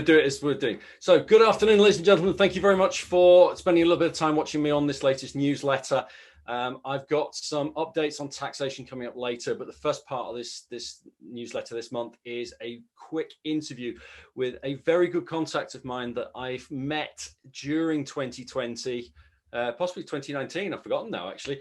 do it as we're doing. So good afternoon, ladies and gentlemen. Thank you very much for spending a little bit of time watching me on this latest newsletter. I've got some updates on taxation coming up later, but the first part of this newsletter this month is a quick interview with a very good contact of mine that I've met during 2020, possibly 2019, I've forgotten now actually,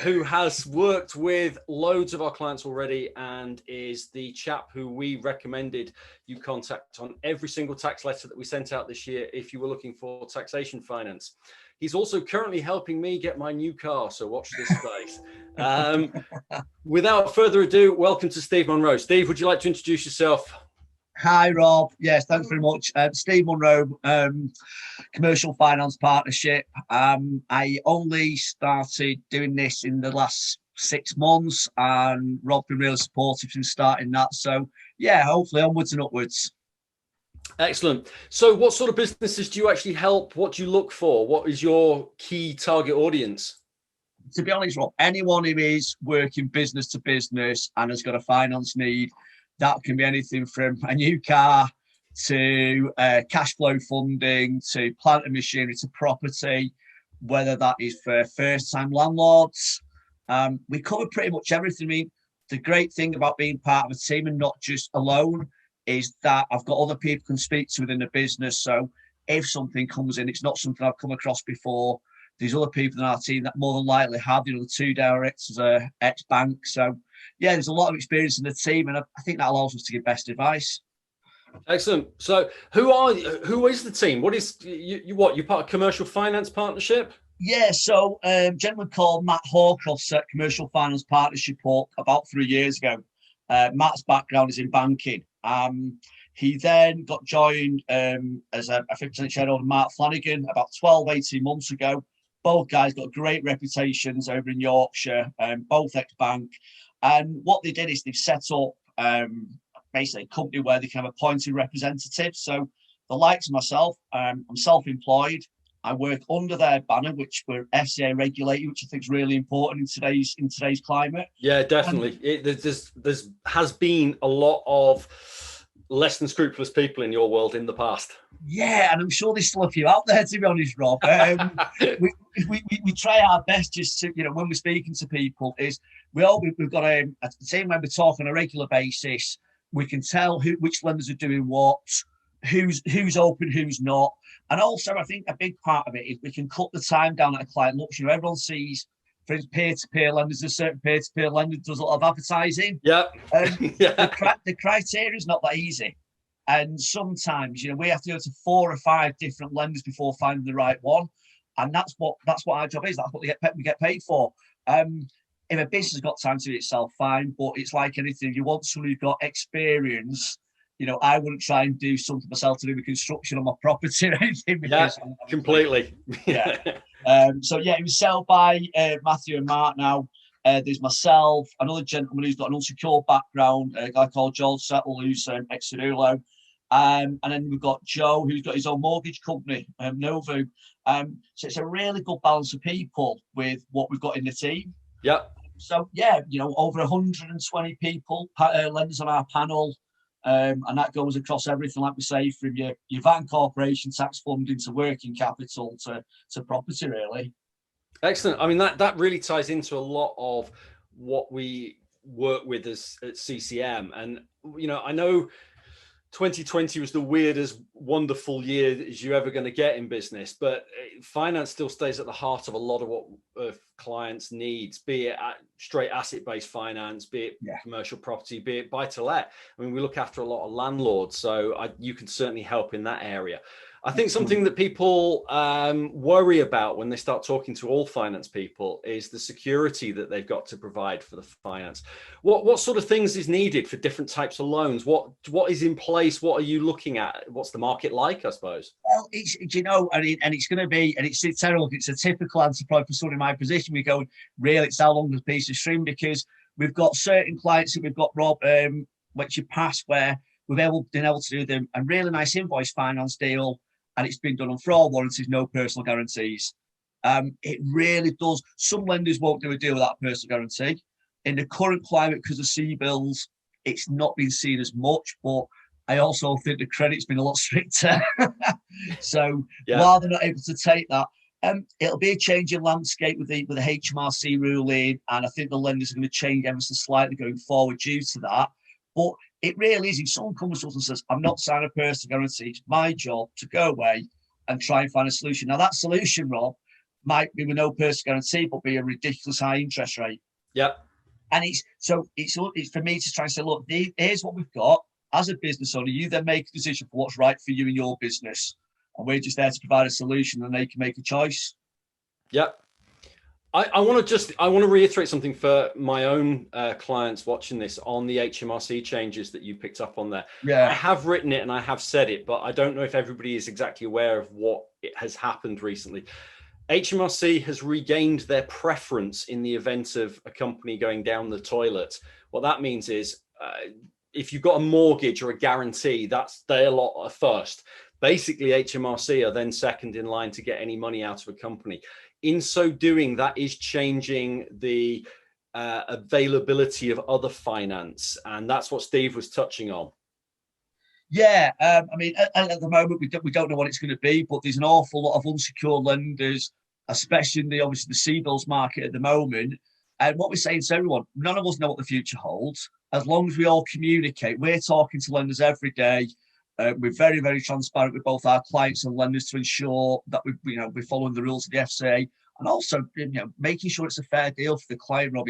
who has worked with loads of our clients already and is the chap who we recommended you contact on every single tax letter that we sent out this year if you were looking for taxation finance. He's also currently helping me get my new car, so watch this space. Without further ado, welcome to Steve Monroe. Steve, would you like to introduce yourself? Hi, Rob. Yes, thanks very much. Steve Monroe, Commercial Finance Partnership. I only started doing this in the last 6 months, and Rob's been really supportive since starting that. So, yeah, hopefully onwards and upwards. Excellent. So what sort of businesses do you actually help? What do you look for? What is your key target audience? To be honest, Rob, anyone who is working business to business and has got a finance need, that can be anything from a new car to cash flow funding to plant and machinery to property, whether that is for first-time landlords. We cover pretty much everything. I mean, the great thing about being part of a team and not just alone is that I've got other people can speak to within the business. So if something comes in, it's not something I've come across before. There's other people in our team that more than likely have, the 2 directors are ex-bank. So yeah, there's a lot of experience in the team, and I think that allows us to give best advice. Excellent. So who is the team? What is you're part of Commercial Finance Partnership? Yeah, so a gentleman called Matt Hawcroft set Commercial Finance Partnership up about 3 years ago. Matt's background is in banking. He then got joined as a 50% shareholder, Mark Flanagan, about 12, 18 months ago. Both guys got great reputations over in Yorkshire, both ex-bank. And what they did is they've set up basically a company where they can have appointed representatives. So the likes of myself, I'm self-employed. I work under their banner, which we're FCA regulated, which I think is really important in today's climate. Yeah, definitely. There has been a lot of less than scrupulous people in your world in the past. Yeah, and I'm sure there's still a few out there, to be honest, Rob. We try our best just to, when we're speaking to people, is we've got a team when we talk on a regular basis. We can tell which lenders are doing what, who's open, who's not. And also, I think a big part of it is we can cut the time down that a client looks. Everyone sees, for instance, peer-to-peer lenders, a certain peer-to-peer lender does a lot of advertising. Yeah. Yeah. The criteria is not that easy. And sometimes, we have to go to 4 or 5 different lenders before finding the right one. And that's what our job is. That's what we get paid for. If a business has got time to do it itself, fine. But it's like anything. You want someone who's got experience. I wouldn't try and do something myself to do with construction on my property or anything. Because completely. Yeah. So yeah, it was sold by Matthew and Mark now. There's myself, another gentleman who's got an unsecured background, a guy called Joel Settle, who's ex-Furlough. And then we've got Joe, who's got his own mortgage company, Novu. So it's a really good balance of people with what we've got in the team. Yeah. So yeah, over 120 people, lenders on our panel. And that goes across everything, like we say, from your VAT and corporation tax funding to working capital to property, really. Excellent. I mean, that really ties into a lot of what we work with at CCM. And, I know 2020 was the weirdest, wonderful year as you're ever going to get in business, but finance still stays at the heart of a lot of what clients needs, be it straight asset-based finance, be it commercial property, be it buy-to-let. I mean, we look after a lot of landlords, so you can certainly help in that area. I think something that people worry about when they start talking to all finance people is the security that they've got to provide for the finance. What sort of things is needed for different types of loans? What is in place? What are you looking at? What's the market like, I suppose? Well, it's going to be, and it's terrible. It's a typical answer probably for someone in my position. We go, really, it's how long is a piece of string? Because we've got certain clients that we've got, Rob, which you pass where we've been able to do them a really nice invoice finance deal. And it's been done on fraud warranties, no personal guarantees. It really does. Some lenders won't do a deal without a personal guarantee. In the current climate, because of CBILS, it's not been seen as much. But I also think the credit's been a lot stricter. So Yeah. while they're not able to take that, it'll be a changing landscape with the HMRC ruling, and I think the lenders are going to change ever so slightly going forward due to that. But it really is, if someone comes to us and says, I'm not signing a personal guarantee, it's my job to go away and try and find a solution. Now, that solution, Rob, might be with no personal guarantee, but be a ridiculous high interest rate. Yep. And it's for me to try and say, look, here's what we've got. As a business owner, you then make a decision for what's right for you and your business. And we're just there to provide a solution and they can make a choice. Yep. I want to reiterate something for my own clients watching this on the HMRC changes that you picked up on there. Yeah. I have written it and I have said it, but I don't know if everybody is exactly aware of what has happened recently. HMRC has regained their preference in the event of a company going down the toilet. What that means is if you've got a mortgage or a guarantee, that's their lot first. Basically, HMRC are then second in line to get any money out of a company. In so doing, that is changing the availability of other finance. And that's what Steve was touching on. Yeah, I mean, at the moment, we don't know what it's going to be, but there's an awful lot of unsecured lenders, especially in obviously the C-bills market at the moment. And what we're saying to everyone, none of us know what the future holds. As long as we all communicate, we're talking to lenders every day. We're very, very transparent with both our clients and lenders to ensure that we're following the rules of the FCA, and also making sure it's a fair deal for the client. Rob,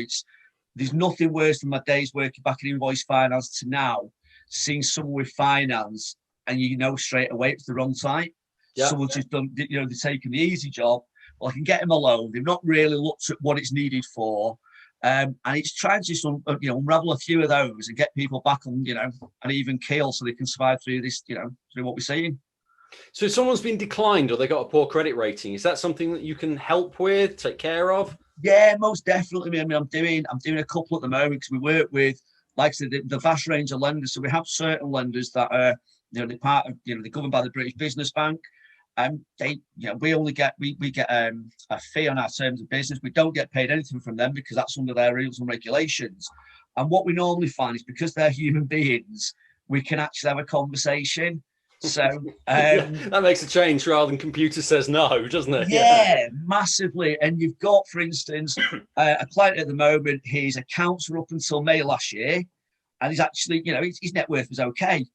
there's nothing worse than my days working back in invoice finance to now seeing someone with finance and straight away it's the wrong type. Yeah. Someone's just done, they're taking the easy job. Well, I can get them a loan. They've not really looked at what it's needed for. And it's trying to just unravel a few of those and get people back on an even keel so they can survive through this, through what we're seeing. So if someone's been declined or they got a poor credit rating, is that something that you can help with, take care of? Yeah, most definitely. I mean, I'm doing a couple at the moment because we work with, like I said, the vast range of lenders. So we have certain lenders that are they're part of they're governed by the British Business Bank. We only get a fee on our terms of business. We don't get paid anything from them because that's under their rules and regulations. And what we normally find is because they're human beings, we can actually have a conversation. So that makes a change rather than computer says no, doesn't it? Yeah, massively. And you've got, for instance, a client at the moment, his accounts were up until May last year, and he's actually, his net worth was okay.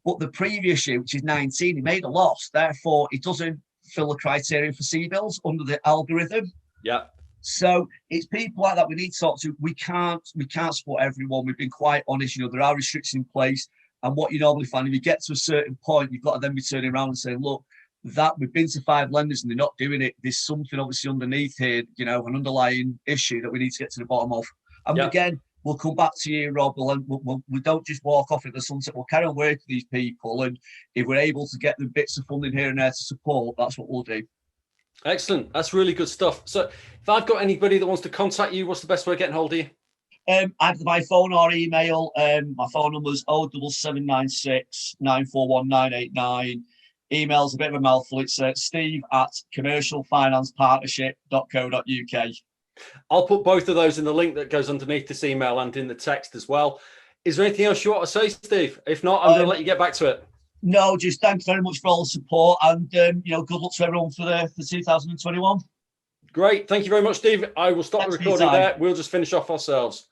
But the previous year, which is 19, he made a loss. Therefore, he doesn't fill the criteria for C-bills under the algorithm. Yeah. So it's people like that we need to talk to. We can't support everyone. We've been quite honest. There are restrictions in place. And what you normally find, if you get to a certain point, you've got to then be turning around and saying, look, that we've been to 5 lenders and they're not doing it. There's something obviously underneath here, an underlying issue that we need to get to the bottom of. And again, we'll come back to you, Rob. We don't just walk off into the sunset. We'll carry on working with these people. And if we're able to get them bits of funding here and there to support, that's what we'll do. Excellent. That's really good stuff. So if I've got anybody that wants to contact you, what's the best way of getting hold of you? Either by phone or email. My phone number is 07796 941 989. Email's a bit of a mouthful. It's steve@commercialfinancepartnership.co.uk. I'll put both of those in the link that goes underneath this email and in the text as well. Is there anything else you want to say, Steve? If not, I'm going to let you get back to it. No, just thanks very much for all the support and good luck to everyone for 2021. Great. Thank you very much, Steve. I will stop the recording there. We'll just finish off ourselves.